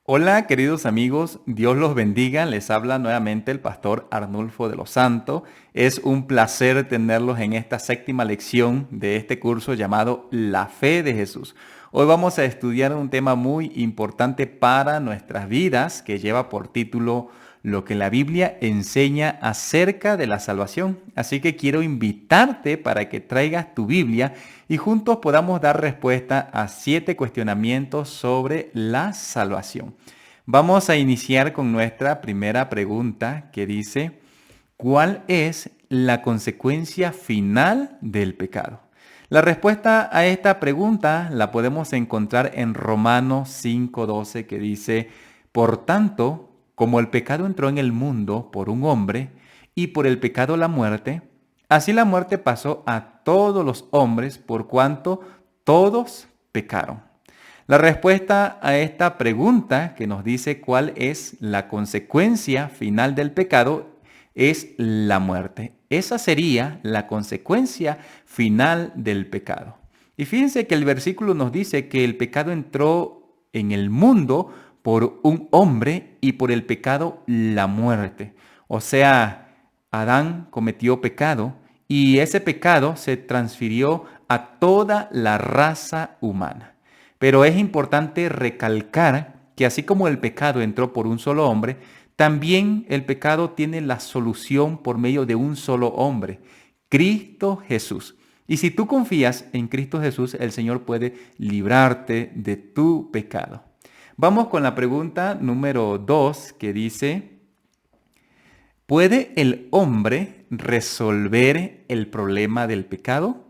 Hola, queridos amigos, Dios los bendiga. Les habla nuevamente el pastor Arnulfo de los Santos. Es un placer tenerlos en esta séptima lección de este curso llamado La Fe de Jesús. Hoy vamos a estudiar un tema muy importante para nuestras vidas que lleva por título Lo que la Biblia enseña acerca de la salvación. Así que quiero invitarte para que traigas tu Biblia y juntos podamos dar respuesta a 7 cuestionamientos sobre la salvación. Vamos a iniciar con nuestra primera pregunta que dice, ¿cuál es la consecuencia final del pecado? La respuesta a esta pregunta la podemos encontrar en Romanos 5:12 que dice, por tanto, como el pecado entró en el mundo por un hombre y por el pecado la muerte, así la muerte pasó a todos los hombres por cuanto todos pecaron. La respuesta a esta pregunta que nos dice cuál es la consecuencia final del pecado es la muerte. Esa sería la consecuencia final del pecado. Y fíjense que el versículo nos dice que el pecado entró en el mundo por un hombre y por el pecado la muerte. O sea, Adán cometió pecado y ese pecado se transfirió a toda la raza humana. Pero es importante recalcar que así como el pecado entró por un solo hombre, también el pecado tiene la solución por medio de un solo hombre, Cristo Jesús. Y si tú confías en Cristo Jesús, el Señor puede librarte de tu pecado. Vamos con la pregunta número 2 que dice, ¿puede el hombre resolver el problema del pecado?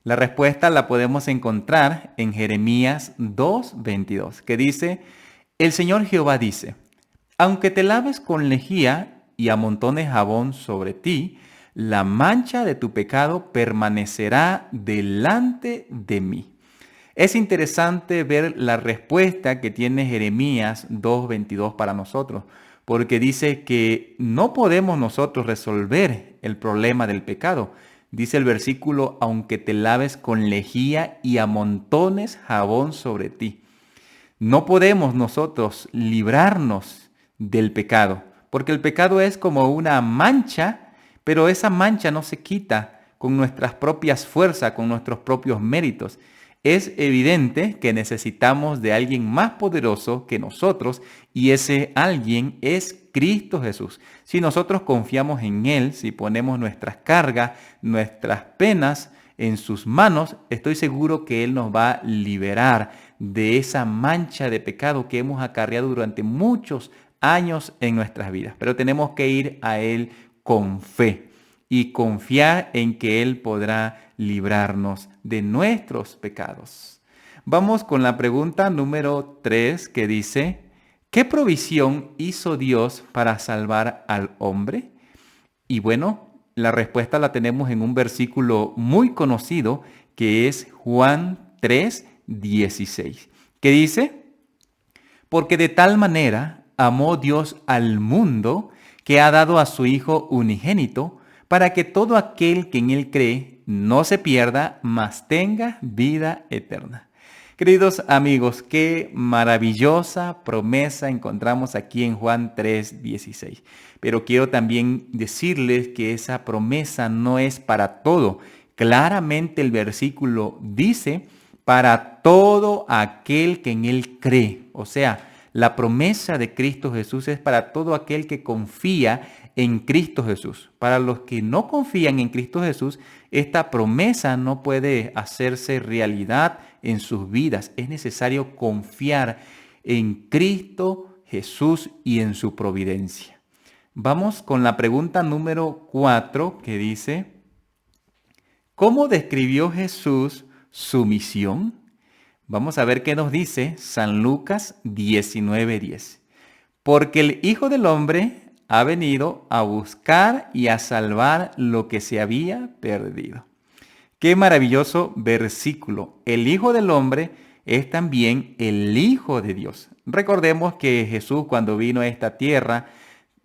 La respuesta la podemos encontrar en Jeremías 2:22, que dice, el Señor Jehová dice, aunque te laves con lejía y amontones jabón sobre ti, la mancha de tu pecado permanecerá delante de mí. Es interesante ver la respuesta que tiene Jeremías 2:22 para nosotros, porque dice que no podemos nosotros resolver el problema del pecado. Dice el versículo, aunque te laves con lejía y amontones jabón sobre ti. No podemos nosotros librarnos del pecado, porque el pecado es como una mancha, pero esa mancha no se quita con nuestras propias fuerzas, con nuestros propios méritos. Es evidente que necesitamos de alguien más poderoso que nosotros y ese alguien es Cristo Jesús. Si nosotros confiamos en Él, si ponemos nuestras cargas, nuestras penas en sus manos, estoy seguro que Él nos va a liberar de esa mancha de pecado que hemos acarreado durante muchos años en nuestras vidas. Pero tenemos que ir a Él con fe y confiar en que Él podrá librarnos de nuestros pecados. Vamos con la pregunta número 3 que dice, ¿qué provisión hizo Dios para salvar al hombre? Y bueno, la respuesta la tenemos en un versículo muy conocido que es Juan 3:16, que dice, porque de tal manera amó Dios al mundo que ha dado a su Hijo unigénito para que todo aquel que en Él cree no se pierda, mas tenga vida eterna. Queridos amigos, qué maravillosa promesa encontramos aquí en Juan 3:16. Pero quiero también decirles que esa promesa no es para todo. Claramente el versículo dice, para todo aquel que en Él cree. O sea, la promesa de Cristo Jesús es para todo aquel que confía en Cristo Jesús. Para los que no confían en Cristo Jesús, esta promesa no puede hacerse realidad en sus vidas. Es necesario confiar en Cristo Jesús y en su providencia. Vamos con la pregunta número 4 que dice, ¿cómo describió Jesús su misión? Vamos a ver qué nos dice San Lucas 19:10. Porque el Hijo del Hombre ha venido a buscar y a salvar lo que se había perdido. Qué maravilloso versículo. El Hijo del Hombre es también el Hijo de Dios. Recordemos que Jesús cuando vino a esta tierra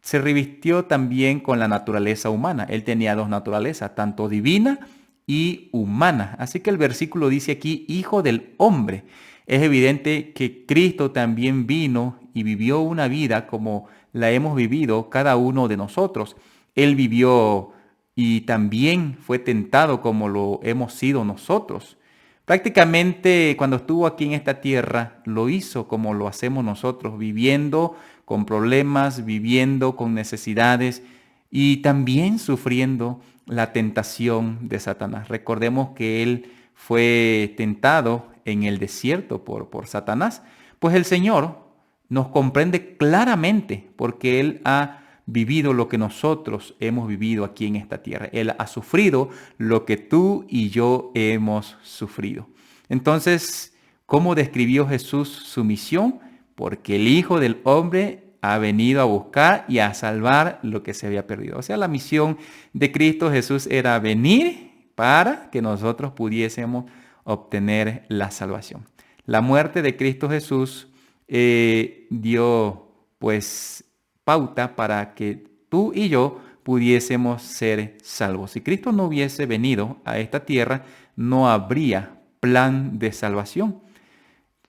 se revistió también con la naturaleza humana. Él tenía dos naturalezas, tanto divina y humana. Así que el versículo dice aquí, Hijo del Hombre. Es evidente que Cristo también vino y vivió una vida como la hemos vivido cada uno de nosotros. Él vivió y también fue tentado como lo hemos sido nosotros. Prácticamente cuando estuvo aquí en esta tierra, lo hizo como lo hacemos nosotros, viviendo con problemas, viviendo con necesidades y también sufriendo la tentación de Satanás. Recordemos que él fue tentado en el desierto por Satanás, pues el Señor nos comprende claramente porque Él ha vivido lo que nosotros hemos vivido aquí en esta tierra. Él ha sufrido lo que tú y yo hemos sufrido. Entonces, ¿cómo describió Jesús su misión? Porque el Hijo del Hombre ha venido a buscar y a salvar lo que se había perdido. O sea, la misión de Cristo Jesús era venir para que nosotros pudiésemos obtener la salvación. La muerte de Cristo Jesús dio pues pauta para que tú y yo pudiésemos ser salvos. Si Cristo no hubiese venido a esta tierra, no habría plan de salvación.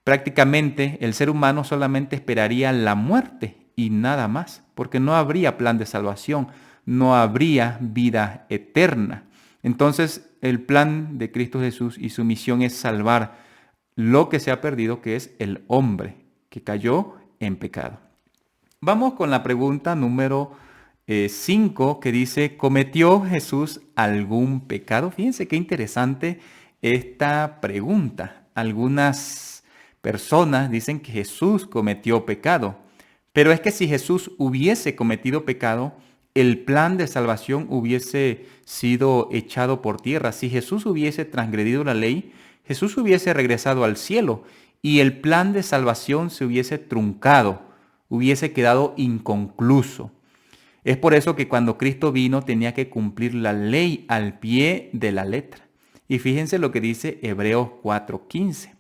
Prácticamente el ser humano solamente esperaría la muerte y nada más, porque no habría plan de salvación, no habría vida eterna. Entonces, el plan de Cristo Jesús y su misión es salvar lo que se ha perdido, que es el hombre que cayó en pecado. Vamos con la pregunta número 5 que dice, ¿cometió Jesús algún pecado? Fíjense qué interesante esta pregunta. Algunas personas dicen que Jesús cometió pecado, pero es que si Jesús hubiese cometido pecado, el plan de salvación hubiese sido echado por tierra. Si Jesús hubiese transgredido la ley, Jesús hubiese regresado al cielo y el plan de salvación se hubiese truncado, hubiese quedado inconcluso. Es por eso que cuando Cristo vino tenía que cumplir la ley al pie de la letra. Y fíjense lo que dice Hebreos 4:15.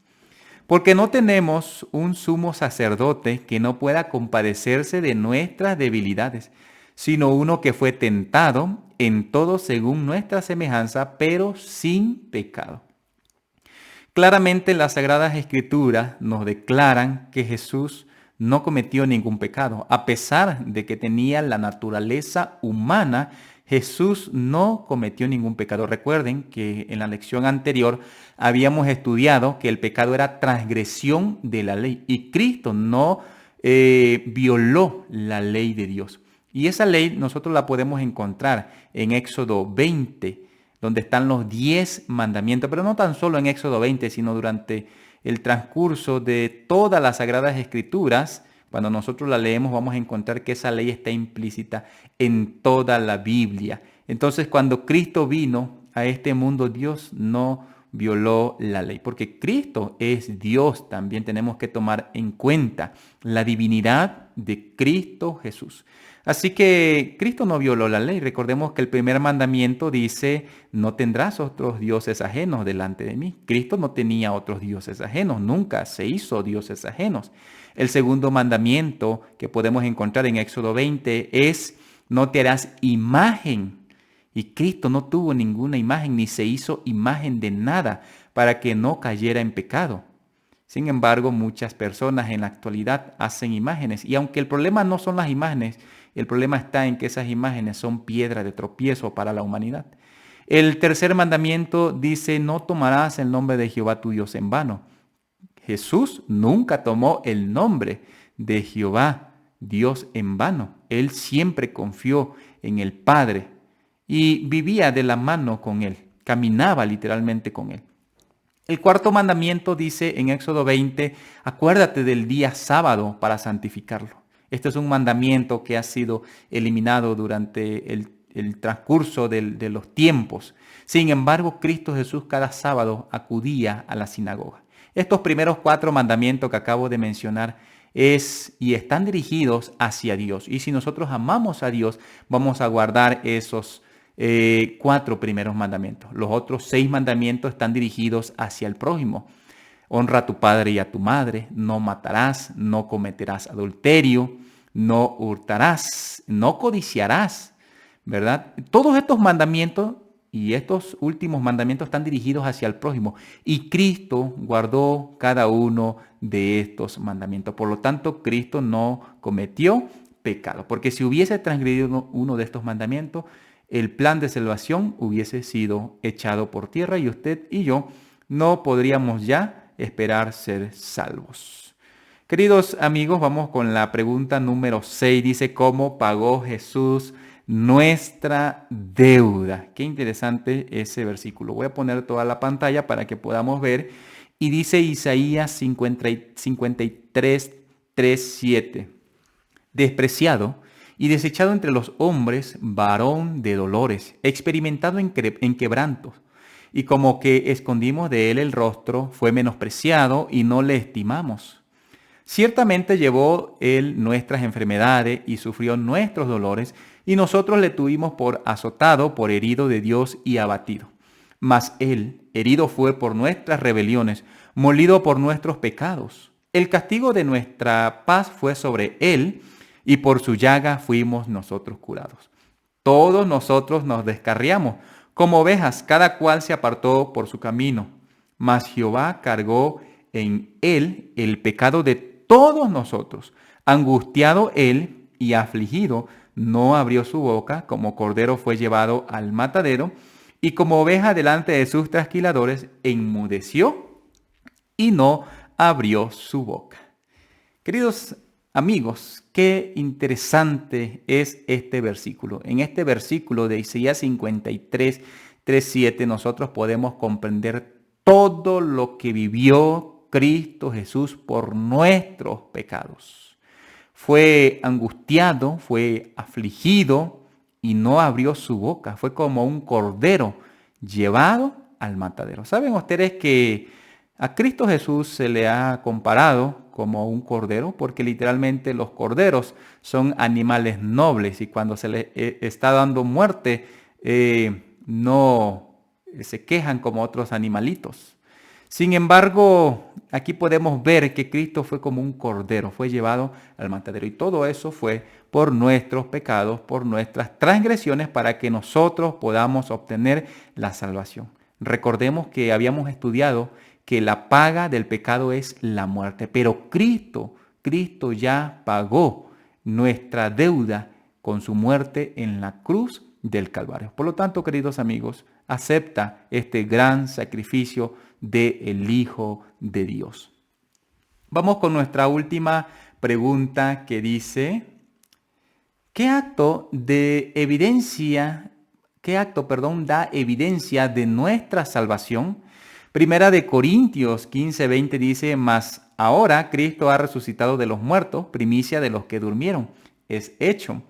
Porque no tenemos un sumo sacerdote que no pueda compadecerse de nuestras debilidades, sino uno que fue tentado en todo según nuestra semejanza, pero sin pecado. Claramente las Sagradas Escrituras nos declaran que Jesús no cometió ningún pecado. A pesar de que tenía la naturaleza humana, Jesús no cometió ningún pecado. Recuerden que en la lección anterior habíamos estudiado que el pecado era transgresión de la ley y Cristo no violó la ley de Dios. Y esa ley nosotros la podemos encontrar en Éxodo 20, donde están los 10 mandamientos, pero no tan solo en Éxodo 20, sino durante el transcurso de todas las Sagradas Escrituras. Cuando nosotros la leemos vamos a encontrar que esa ley está implícita en toda la Biblia. Entonces, cuando Cristo vino a este mundo, Dios no violó la ley, porque Cristo es Dios. También tenemos que tomar en cuenta la divinidad de Cristo Jesús. Así que Cristo no violó la ley. Recordemos que el primer mandamiento dice, no tendrás otros dioses ajenos delante de mí. Cristo no tenía otros dioses ajenos, nunca se hizo dioses ajenos. El segundo mandamiento que podemos encontrar en Éxodo 20 es, no te harás imagen. Y Cristo no tuvo ninguna imagen ni se hizo imagen de nada para que no cayera en pecado. Sin embargo, muchas personas en la actualidad hacen imágenes y aunque el problema no son las imágenes, el problema está en que esas imágenes son piedra de tropiezo para la humanidad. El tercer mandamiento dice, no tomarás el nombre de Jehová tu Dios en vano. Jesús nunca tomó el nombre de Jehová Dios en vano. Él siempre confió en el Padre y vivía de la mano con Él, caminaba literalmente con Él. El cuarto mandamiento dice en Éxodo 20, acuérdate del día sábado para santificarlo. Este es un mandamiento que ha sido eliminado durante el transcurso de los tiempos. Sin embargo, Cristo Jesús cada sábado acudía a la sinagoga. Estos primeros 4 mandamientos que acabo de mencionar están dirigidos hacia Dios. Y si nosotros amamos a Dios, vamos a guardar esos 4 primeros mandamientos. Los otros 6 mandamientos están dirigidos hacia el prójimo. Honra a tu padre y a tu madre, no matarás, no cometerás adulterio, no hurtarás, no codiciarás, ¿verdad? Todos estos mandamientos Y estos últimos mandamientos están dirigidos hacia el prójimo. Y Cristo guardó cada uno de estos mandamientos. Por lo tanto, Cristo no cometió pecado. Porque si hubiese transgredido uno de estos mandamientos, el plan de salvación hubiese sido echado por tierra y usted y yo no podríamos ya esperar ser salvos. Queridos amigos, vamos con la pregunta número 6. Dice, ¿cómo pagó Jesús nuestra deuda? Qué interesante ese versículo. Voy a poner toda la pantalla para que podamos ver. Y dice Isaías 53, 3, 7. Despreciado y desechado entre los hombres, varón de dolores, experimentado en quebrantos. Y como que escondimos de él el rostro, fue menospreciado y no le estimamos. Ciertamente llevó él nuestras enfermedades y sufrió nuestros dolores, y nosotros le tuvimos por azotado, por herido de Dios y abatido. Mas él herido fue por nuestras rebeliones, molido por nuestros pecados. El castigo de nuestra paz fue sobre él, y por su llaga fuimos nosotros curados. Todos nosotros nos descarriamos, como ovejas, cada cual se apartó por su camino. Mas Jehová cargó en él el pecado de todos nosotros. Angustiado él y afligido, no abrió su boca, como cordero fue llevado al matadero, y como oveja delante de sus trasquiladores, enmudeció y no abrió su boca. Queridos amigos, qué interesante es este versículo. En este versículo de Isaías 53, 3, 7, nosotros podemos comprender todo lo que vivió Cristo Jesús por nuestros pecados. Fue angustiado, fue afligido y no abrió su boca. Fue como un cordero llevado al matadero. ¿Saben ustedes que a Cristo Jesús se le ha comparado como un cordero? Porque literalmente los corderos son animales nobles y cuando se les está dando muerte no se quejan como otros animalitos. Sin embargo, aquí podemos ver que Cristo fue como un cordero, fue llevado al matadero. Y todo eso fue por nuestros pecados, por nuestras transgresiones, para que nosotros podamos obtener la salvación. Recordemos que habíamos estudiado que la paga del pecado es la muerte, pero Cristo ya pagó nuestra deuda con su muerte en la cruz del Calvario. Por lo tanto, queridos amigos, acepta este gran sacrificio del Hijo de Dios. Vamos con nuestra última pregunta que dice, ¿qué acto da evidencia de nuestra salvación? Primera de Corintios 15:20 dice, mas ahora Cristo ha resucitado de los muertos, primicia de los que durmieron. Es hecho.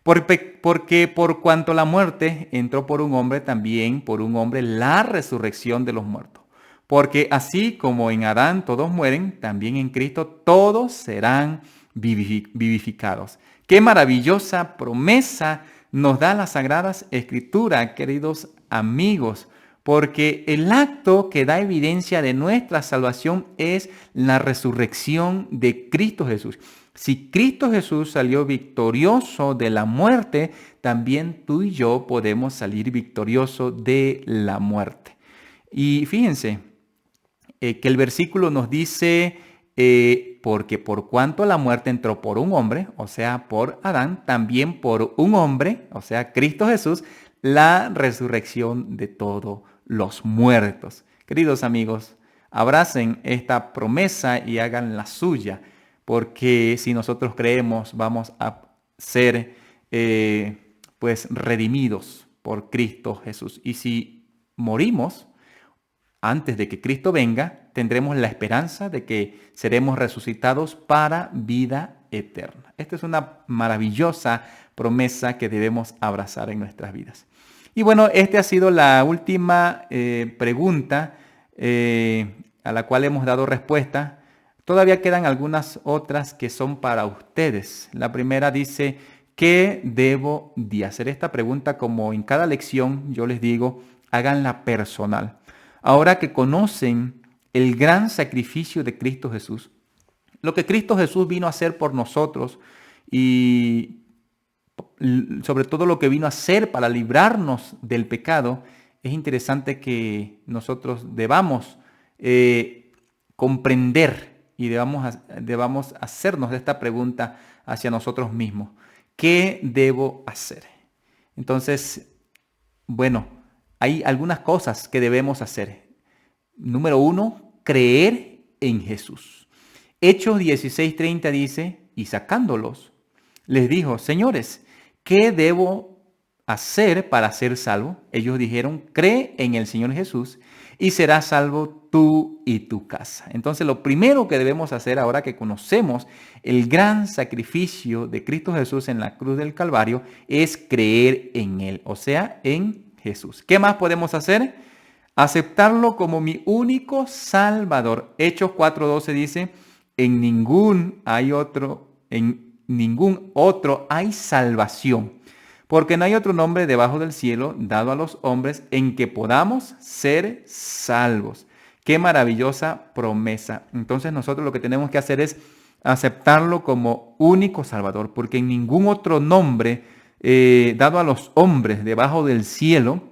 Porque por cuanto la muerte entró por un hombre, también por un hombre la resurrección de los muertos. Porque así como en Adán todos mueren, también en Cristo todos serán vivificados. Qué maravillosa promesa nos da las Sagradas Escrituras, queridos amigos, porque el acto que da evidencia de nuestra salvación es la resurrección de Cristo Jesús. Si Cristo Jesús salió victorioso de la muerte, también tú y yo podemos salir victoriosos de la muerte. Y fíjense que el versículo nos dice, porque por cuanto la muerte entró por un hombre, o sea, por Adán, también por un hombre, o sea, Cristo Jesús, la resurrección de todos los muertos. Queridos amigos, abracen esta promesa y hagan la suya, porque si nosotros creemos, vamos a ser pues redimidos por Cristo Jesús. Y si morimos antes de que Cristo venga, tendremos la esperanza de que seremos resucitados para vida eterna. Esta es una maravillosa promesa que debemos abrazar en nuestras vidas. Y bueno, esta ha sido la última pregunta a la cual hemos dado respuesta. Todavía quedan algunas otras que son para ustedes. La primera dice, ¿qué debo de hacer? Esta pregunta, como en cada lección, yo les digo, háganla personal. Ahora que conocen el gran sacrificio de Cristo Jesús, lo que Cristo Jesús vino a hacer por nosotros y sobre todo lo que vino a hacer para librarnos del pecado, es interesante que nosotros debamos comprender y debamos hacernos esta pregunta hacia nosotros mismos. ¿Qué debo hacer? Entonces, bueno, hay algunas cosas que debemos hacer. Número 1, creer en Jesús. Hechos 16:30 dice, y sacándolos, les dijo, señores, ¿qué debo hacer para ser salvo? Ellos dijeron, cree en el Señor Jesús y serás salvo tú y tu casa. Entonces, lo primero que debemos hacer ahora que conocemos el gran sacrificio de Cristo Jesús en la cruz del Calvario es creer en Él, o sea, en Jesús. ¿Qué más podemos hacer? Aceptarlo como mi único Salvador. Hechos 4:12 dice, en ningún otro hay salvación, porque no hay otro nombre debajo del cielo dado a los hombres en que podamos ser salvos. Qué maravillosa promesa. Entonces nosotros lo que tenemos que hacer es aceptarlo como único Salvador, porque en ningún otro nombre dado a los hombres debajo del cielo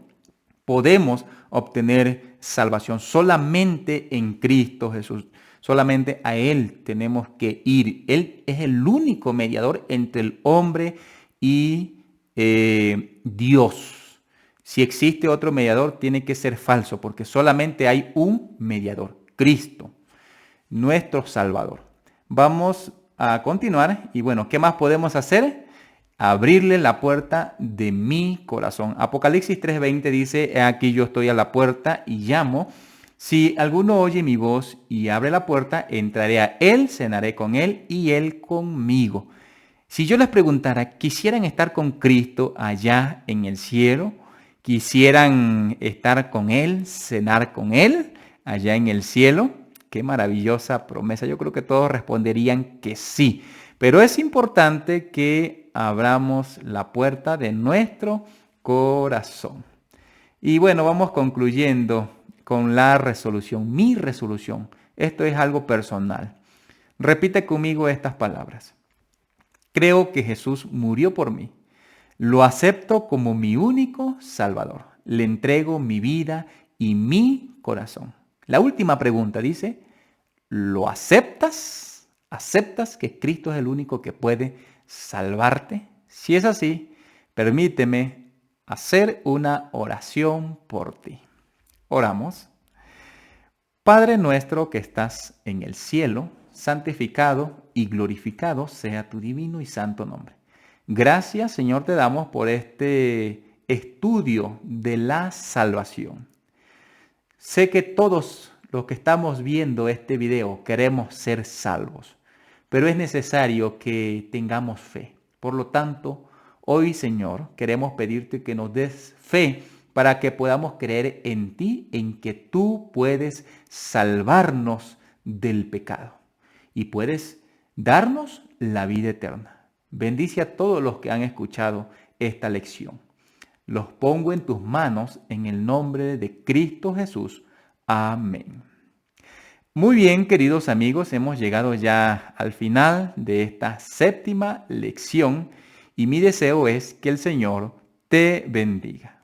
podemos obtener salvación. Solamente en Cristo Jesús. Solamente a Él tenemos que ir. Él es el único mediador entre el hombre y Dios. Si existe otro mediador, tiene que ser falso, porque solamente hay un mediador, Cristo, nuestro Salvador. Vamos a continuar y bueno, ¿qué más podemos hacer? Abrirle la puerta de mi corazón. Apocalipsis 3:20 dice, he aquí yo estoy a la puerta y llamo. Si alguno oye mi voz y abre la puerta, entraré a él, cenaré con él y él conmigo. Si yo les preguntara, ¿quisieran estar con Cristo allá en el cielo? ¿Quisieran estar con Él, cenar con Él allá en el cielo? Qué maravillosa promesa. Yo creo que todos responderían que sí. Pero es importante que abramos la puerta de nuestro corazón. Y bueno, vamos concluyendo con la resolución, mi resolución. Esto es algo personal. Repite conmigo estas palabras. Creo que Jesús murió por mí. Lo acepto como mi único Salvador. Le entrego mi vida y mi corazón. La última pregunta dice, ¿lo aceptas? ¿Aceptas que Cristo es el único que puede salvarte? Si es así, permíteme hacer una oración por ti. Oramos. Padre nuestro que estás en el cielo, santificado y glorificado sea tu divino y santo nombre. Gracias, Señor, te damos por este estudio de la salvación. Sé que todos los que estamos viendo este video queremos ser salvos, pero es necesario que tengamos fe. Por lo tanto, hoy, Señor, queremos pedirte que nos des fe para que podamos creer en ti, en que tú puedes salvarnos del pecado y puedes darnos la vida eterna. Bendice a todos los que han escuchado esta lección. Los pongo en tus manos en el nombre de Cristo Jesús. Amén. Muy bien, queridos amigos, hemos llegado ya al final de esta séptima lección y mi deseo es que el Señor te bendiga.